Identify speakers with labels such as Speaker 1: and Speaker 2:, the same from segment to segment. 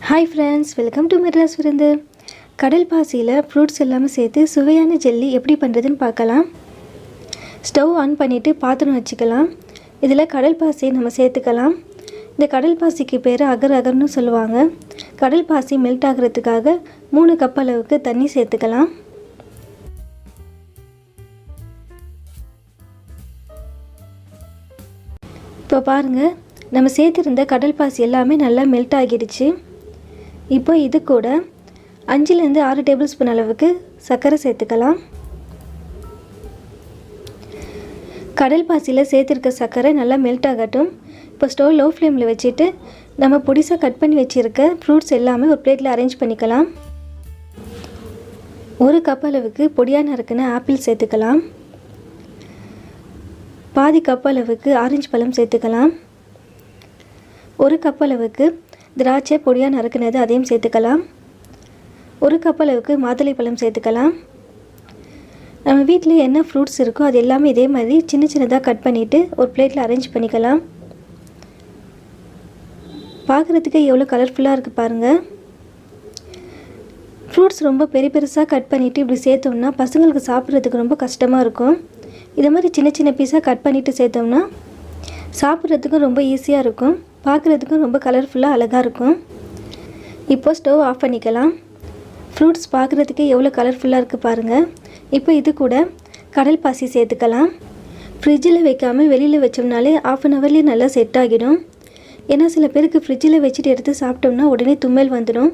Speaker 1: Hi friends, welcome to Madras விருந்து. கடல் பாசியில் fruits எல்லாமே சேர்த்து சுவையான ஜெல்லி எப்படி பண்ணுறதுன்னு பார்க்கலாம். ஸ்டவ் ஆன் பண்ணிவிட்டு பாத்திரம் வச்சுக்கலாம். இதில் கடல் பாசியை நம்ம சேர்த்துக்கலாம். இந்த கடல் பாசிக்கு பேர் அகர் அகர்னு சொல்லுவாங்க. கடல் பாசி மெல்ட் ஆகிறதுக்காக 3 கப் அளவுக்கு தண்ணி சேர்த்துக்கலாம். இப்போ பாருங்கள், நம்ம சேர்த்துருந்த கடல் பாசி எல்லாமே நல்லா மெல்ட் ஆகிடுச்சு. இப்போ இது கூட 5லேருந்து 6 டேபிள் ஸ்பூன் அளவுக்கு சர்க்கரை சேர்த்துக்கலாம். கடல் பாசியில் சேர்த்துருக்க சர்க்கரை நல்லா மெல்ட் ஆகட்டும். இப்போ ஸ்டவ் லோ ஃப்ளேமில் வச்சுட்டு நம்ம பொடிசாக கட் பண்ணி வச்சுருக்க ஃப்ரூட்ஸ் எல்லாமே ஒரு பிளேட்டில் அரேஞ்ச் பண்ணிக்கலாம். 1 கப் அளவுக்கு பொடியாக நறுக்கின ஆப்பிள் சேர்த்துக்கலாம். பாதி கப் அளவுக்கு ஆரஞ்சு பழம் சேர்த்துக்கலாம். 1 கப் அளவுக்கு திராட்சை பொடியாக நறுக்கினது அதையும் சேர்த்துக்கலாம். 1 கப் அளவுக்கு மாதுளை பழம் சேர்த்துக்கலாம். நம்ம வீட்டில் என்ன ஃப்ரூட்ஸ் இருக்கோ அது எல்லாமே இதே மாதிரி சின்ன சின்னதாக கட் பண்ணிவிட்டு ஒரு பிளேட்டில் அரேஞ்ச் பண்ணிக்கலாம். பார்க்குறதுக்கு எவ்வளோ கலர்ஃபுல்லாக இருக்குது பாருங்கள். ஃப்ரூட்ஸ் ரொம்ப பெருசாக கட் பண்ணிவிட்டு இப்படி சேர்த்தோம்னா பசங்களுக்கு சாப்பிட்றதுக்கு ரொம்ப கஷ்டமாக இருக்கும். இதை மாதிரி சின்ன சின்ன பீஸாக கட் பண்ணிவிட்டு சேர்த்தோம்னா சாப்பிட்றதுக்கும் ரொம்ப ஈஸியாக இருக்கும். பார்க்குறதுக்கும் ரொம்ப கலர்ஃபுல்லாக அழகாக இருக்கும். இப்போ ஸ்டவ் ஆஃப் பண்ணிக்கலாம். ஃப்ரூட்ஸ் பார்க்குறதுக்கு எவ்வளோ கலர்ஃபுல்லாக இருக்குது பாருங்கள். இப்போ இது கூட கடல் பாசி சேர்த்துக்கலாம். ஃப்ரிட்ஜில் வைக்காமல் வெளியில் வச்சோம்னாலே ½ அன் ஹவர்லேயே நல்லா செட் ஆகிடும். ஏன்னா சில பேருக்கு ஃப்ரிட்ஜில் வச்சுட்டு எடுத்து சாப்பிட்டோம்னா உடனே தும்மல் வந்துடும்.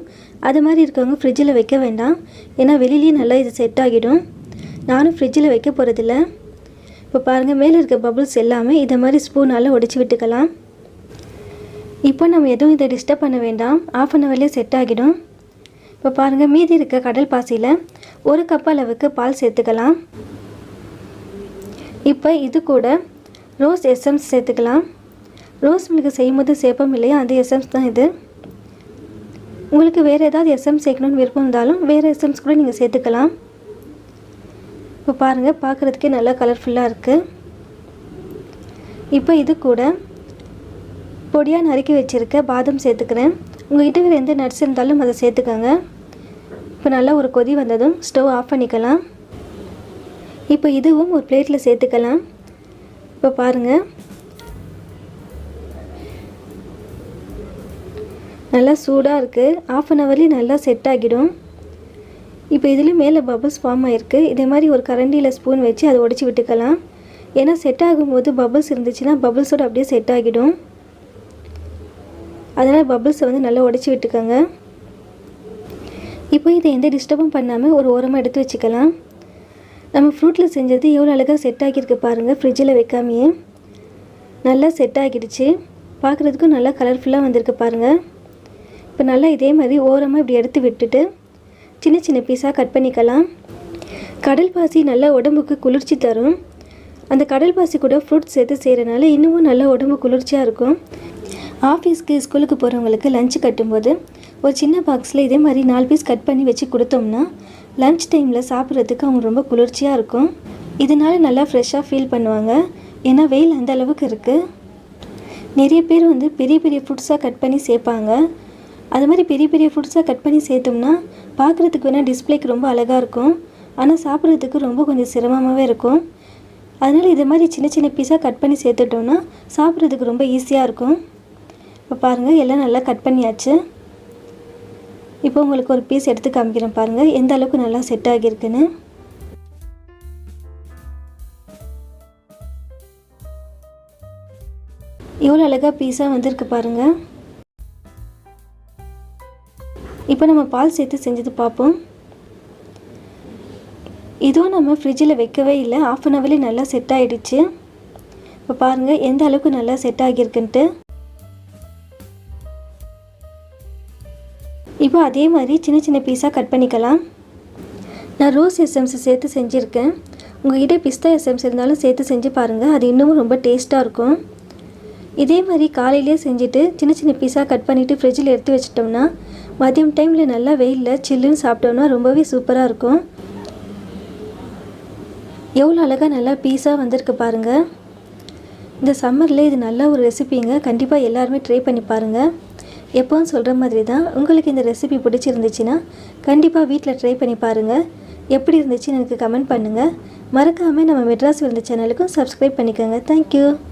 Speaker 1: அது மாதிரி இருக்கவங்க ஃப்ரிட்ஜில் வைக்க வேண்டாம். ஏன்னா வெளியிலேயே நல்லா இது செட் ஆகிடும். நானும் ஃப்ரிட்ஜில் வைக்க போகிறதில்ல. இப்போ பாருங்கள், மேலே இருக்க பபுள்ஸ் எல்லாமே இதை மாதிரி ஸ்பூனால் உடச்சி விட்டுக்கலாம். இப்போ நம்ம எதுவும் இதை டிஸ்டர்ப் பண்ண வேண்டாம். ½ அன் ஹவர்லேயே செட் ஆகிடும். இப்போ பாருங்கள், மீதி இருக்க கடல் பாசியில் 1 கப் அளவுக்கு பால் சேர்த்துக்கலாம். இப்போ இது கூட ரோஸ் எசன்ஸ் சேர்த்துக்கலாம். ரோஸ் மில்க் செய்யும்போது சேர்ப்போம் இல்லையா, அந்த எசன்ஸ் தான் இது. உங்களுக்கு வேறு ஏதாவது எசன்ஸ் சேர்க்கணுன்னு விருப்பம் இருந்தாலும் வேறு எசன்ஸ் கூட நீங்கள் சேர்த்துக்கலாம். இப்போ பாருங்கள், பார்க்குறதுக்கே நல்லா கலர்ஃபுல்லாக இருக்குது. இப்போ இது கூட பொடியாக நறுக்கி வச்சுருக்க பாதாம் சேர்த்துக்கிறேன். உங்கள்கிட்ட வேறு எந்த நட்ஸ் இருந்தாலும் அதை சேர்த்துக்கோங்க. இப்போ நல்லா ஒரு கொதி வந்ததும் ஸ்டவ் ஆஃப் பண்ணிக்கலாம். இப்போ இதுவும் ஒரு பிளேட்டில் சேர்த்துக்கலாம். இப்போ பாருங்கள், நல்லா சூடாக இருக்குது. ½ அன் ஹவர்லேயே நல்லா செட் ஆகிடும். இப்போ இதுலேயும் மேலே பபுள்ஸ் ஃபார்ம் ஆகிருக்கு. இதே மாதிரி ஒரு கரண்டியில் ஸ்பூன் வச்சு அதை உடச்சி விட்டுக்கலாம். ஏன்னா செட் ஆகும்போது பபுள்ஸ் இருந்துச்சுன்னா பபுள்ஸோடு அப்படியே செட் ஆகிடும். அதனால் பபுள்ஸை நல்லா உடச்சி விட்டுக்கோங்க. இப்போ இதை எந்த டிஸ்டர்பும் பண்ணாமல் ஒரு ஓரமாக எடுத்து வச்சுக்கலாம். நம்ம ஃப்ரூட்டில் செஞ்சது எவ்வளோ அழகாக செட் ஆகியிருக்கு பாருங்கள். ஃப்ரிட்ஜில் வைக்காமையே நல்லா செட் ஆகிடுச்சு. பார்க்குறதுக்கும் நல்லா கலர்ஃபுல்லாக வந்திருக்கு பாருங்கள். இப்போ நல்லா இதே மாதிரி ஓரமாக இப்படி எடுத்து விட்டுட்டு சின்ன சின்ன பீஸாக கட் பண்ணிக்கலாம். கடல் பாசி நல்லா உடம்புக்கு குளிர்ச்சி தரும். அந்த கடல் பாசி கூட ஃப்ரூட்ஸ் சேர்த்து செய்கிறனால இன்னமும் நல்லா உடம்பு குளிர்ச்சியாக இருக்கும். ஆஃபீஸ்க்கு ஸ்கூலுக்கு போகிறவங்களுக்கு லஞ்ச் கட்டும்போது ஒரு சின்ன பாக்ஸில் இதே மாதிரி 4 பீஸ் கட் பண்ணி வச்சு கொடுத்தோம்னா லஞ்ச் டைமில் சாப்பிட்றதுக்கு அவங்க ரொம்ப குளிர்ச்சியாக இருக்கும். இதனால் நல்லா ஃப்ரெஷ்ஷாக ஃபீல் பண்ணுவாங்க. ஏன்னா வெயில் அந்த அளவுக்கு இருக்குது. நிறைய பேர் பெரிய பெரிய ஃப்ரூட்ஸாக கட் பண்ணி சேர்ப்பாங்க. அது மாதிரி பெரிய பெரிய ஃப்ரூட்ஸாக கட் பண்ணி சேர்த்தோம்னா பார்க்குறதுக்கு வேணால் டிஸ்பிளேக்கு ரொம்ப அழகாக இருக்கும். ஆனால் சாப்பிட்றதுக்கு ரொம்ப கொஞ்சம் சிரமமாகவே இருக்கும். அதனால் இதை மாதிரி சின்ன சின்ன பீஸாக கட் பண்ணி சேர்த்துட்டோம்னா சாப்பிட்றதுக்கு ரொம்ப ஈஸியாக இருக்கும். இப்போ பாருங்கள், எல்லாம் நல்லா கட் பண்ணியாச்சு. இப்போ உங்களுக்கு ஒரு பீஸ் எடுத்து காமிக்கிறேன் பாருங்கள், எந்த அளவுக்கு நல்லா செட் ஆகியிருக்குன்னு. எவ்வளோ அழகாக பீஸாக வந்திருக்கு பாருங்கள். இப்போ நம்ம பால் சேர்த்து செஞ்சது பார்ப்போம். இதுவும் நம்ம ஃப்ரிட்ஜில் வைக்கவே இல்லை. ½ அன் ஹவர்லேயே நல்லா செட் ஆகிடுச்சு. இப்போ பாருங்கள் எந்த அளவுக்கு நல்லா செட் ஆகியிருக்குன்ட்டு. இப்போ அதே மாதிரி சின்ன சின்ன பீஸாக கட் பண்ணிக்கலாம். நான் ரோஸ் எசன்ஸ் சேர்த்து செஞ்சுருக்கேன். உங்கள்கிட்ட பிஸ்தா எசன்ஸ் இருந்தாலும் சேர்த்து செஞ்சு பாருங்கள். அது இன்னமும் ரொம்ப டேஸ்ட்டாக இருக்கும். இதே மாதிரி காலையிலே செஞ்சுட்டு சின்ன சின்ன பீஸாக கட் பண்ணிவிட்டு ஃப்ரிட்ஜில் எடுத்து வச்சிட்டோம்னா மதியம் டைமில் நல்லா வெயிலில் சில்லுன்னு சாப்பிட்டோம்னா ரொம்பவே சூப்பராக இருக்கும். எவ்வளோ அழகாக நல்லா பீஸாக வந்திருக்கு பாருங்கள். இந்த சம்மரில் இது நல்ல ஒரு ரெசிபிங்க. கண்டிப்பாக எல்லாருமே ட்ரை பண்ணி பாருங்கள். எப்போவும் சொல்கிற மாதிரி தான், உங்களுக்கு இந்த ரெசிபி பிடிச்சிருந்துச்சுன்னா கண்டிப்பாக வீட்டில் ட்ரை பண்ணி பாருங்கள். எப்படி இருந்துச்சுன்னு எனக்கு கமெண்ட் பண்ணுங்கள். மறக்காமல் நம்ம மெட்ராஸ் விருந்து சேனலுக்கும் சப்ஸ்கிரைப் பண்ணிக்கோங்க. தேங்க்யூ.